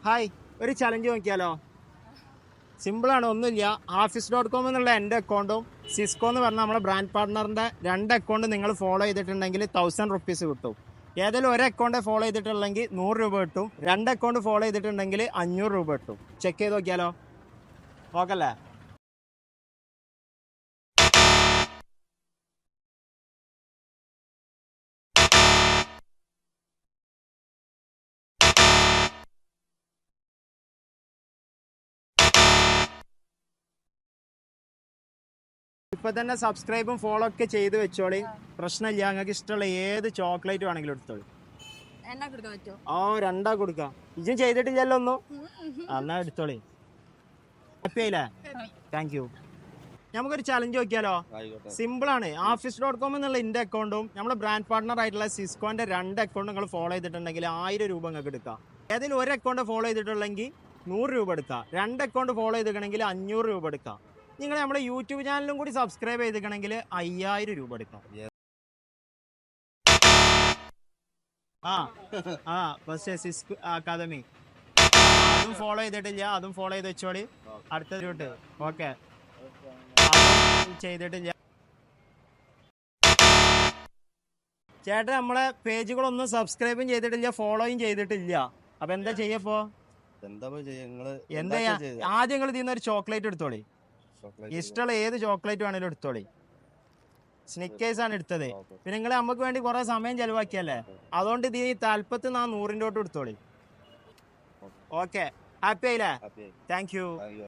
Hi, ഒരു challenge നോക്കിയാലോ? സിമ്പിളാണ്, ഒന്നുമില്ല. Office.com എന്നുള്ള എൻ്റെ അക്കൗണ്ടും സിസ്കോ എന്ന് പറഞ്ഞ നമ്മുടെ ബ്രാൻഡ് പാർട്ട്ണറിൻ്റെ രണ്ട് അക്കൗണ്ട് നിങ്ങൾ ഫോളോ ചെയ്തിട്ടുണ്ടെങ്കിൽ 1000 റുപ്പീസ് കിട്ടും. ഏതെങ്കിലും ഒരു അക്കൗണ്ട് ഫോളോ ചെയ്തിട്ടുണ്ടെങ്കിൽ 100 രൂപ കിട്ടും. രണ്ട് അക്കൗണ്ട് ഫോളോ ചെയ്തിട്ടുണ്ടെങ്കിൽ 500 രൂപ കിട്ടും. ചെക്ക് ചെയ്ത് നോക്കിയാലോ? നോക്കല്ലേ? ഇപ്പൊ തന്നെ സബ്സ്ക്രൈബും ഫോളോ ഒക്കെ ചെയ്ത് വെച്ചോളി. പ്രശ്നമില്ല. നിങ്ങൾക്ക് ഇഷ്ടമുള്ള ഏത് ചോക്ലേറ്റ് വേണമെങ്കിലും എടുത്തോളി. രണ്ടാ കൊടുക്കാം. ഇജും ചെയ്തിട്ടില്ലല്ലോ ഒന്നും. എന്നാ എടുത്തോളി. ഹാപ്പി ആയില്ലേ? Thank you. നമുക്കൊരു ചലഞ്ച് നോക്കിയാലോ? സിമ്പിളാണ്. Office.com എന്നുള്ള എൻ്റെ അക്കൗണ്ടും നമ്മുടെ ബ്രാൻഡ് പാർട്ട്ണർ ആയിട്ടുള്ള സിസ്കോന്റെ രണ്ട് അക്കൗണ്ട് നിങ്ങൾ ഫോളോ ചെയ്തിട്ടുണ്ടെങ്കിൽ 1000 രൂപ നിങ്ങൾക്ക് എടുക്കാം. ഏതെങ്കിലും ഒരു അക്കൗണ്ട് ഫോളോ ചെയ്തിട്ടുണ്ടെങ്കിൽ 100 രൂപ എടുക്കാം. രണ്ട് അക്കൗണ്ട് ഫോളോ ചെയ്തിട്ടുണ്ടെങ്കിൽ 500 രൂപ എടുക്കാം. നിങ്ങൾ നമ്മുടെ യൂട്യൂബ് ചാനലും കൂടി സബ്സ്ക്രൈബ് ചെയ്തിട്ടുണ്ടെങ്കിൽ 5000 രൂപ എടുക്കാം. സിസ്കോ അക്കാദമി അതും ഫോളോ ചെയ്തിട്ടില്ല, അതും ഫോളോ ചെയ്ത് വെച്ചോളി. അടുത്ത റൂട്ട് ഓക്കെ ചെയ്തിട്ടില്ല. ചേട്ടൻ നമ്മളെ പേജുകളൊന്നും സബ്സ്ക്രൈബും ചെയ്തിട്ടില്ല, ഫോളോയും ചെയ്തിട്ടില്ല. അപ്പൊ എന്താ ചെയ്യപ്പോ? എന്താ ആദ്യം നിങ്ങൾ ഇതിന്ന് ഒരു ചോക്ലേറ്റ് എടുത്തോളി. ഇഷ്ടമുള്ള ഏത് ചോക്ലേറ്റ് വേണേലും എടുത്തോളി. സ്നിക്കേഴ്സ് ആണ് എടുത്തത്. പിന്നെ നിങ്ങൾ നമുക്ക് വേണ്ടി കുറെ സമയം ചെലവാക്കിയല്ലേ, അതുകൊണ്ട് ഇത് ഈ തൽപ്പത്ത് 100 എടുത്തോളി. ഓക്കെ, ഹാപ്പി ആയില്ലേ? Thank you.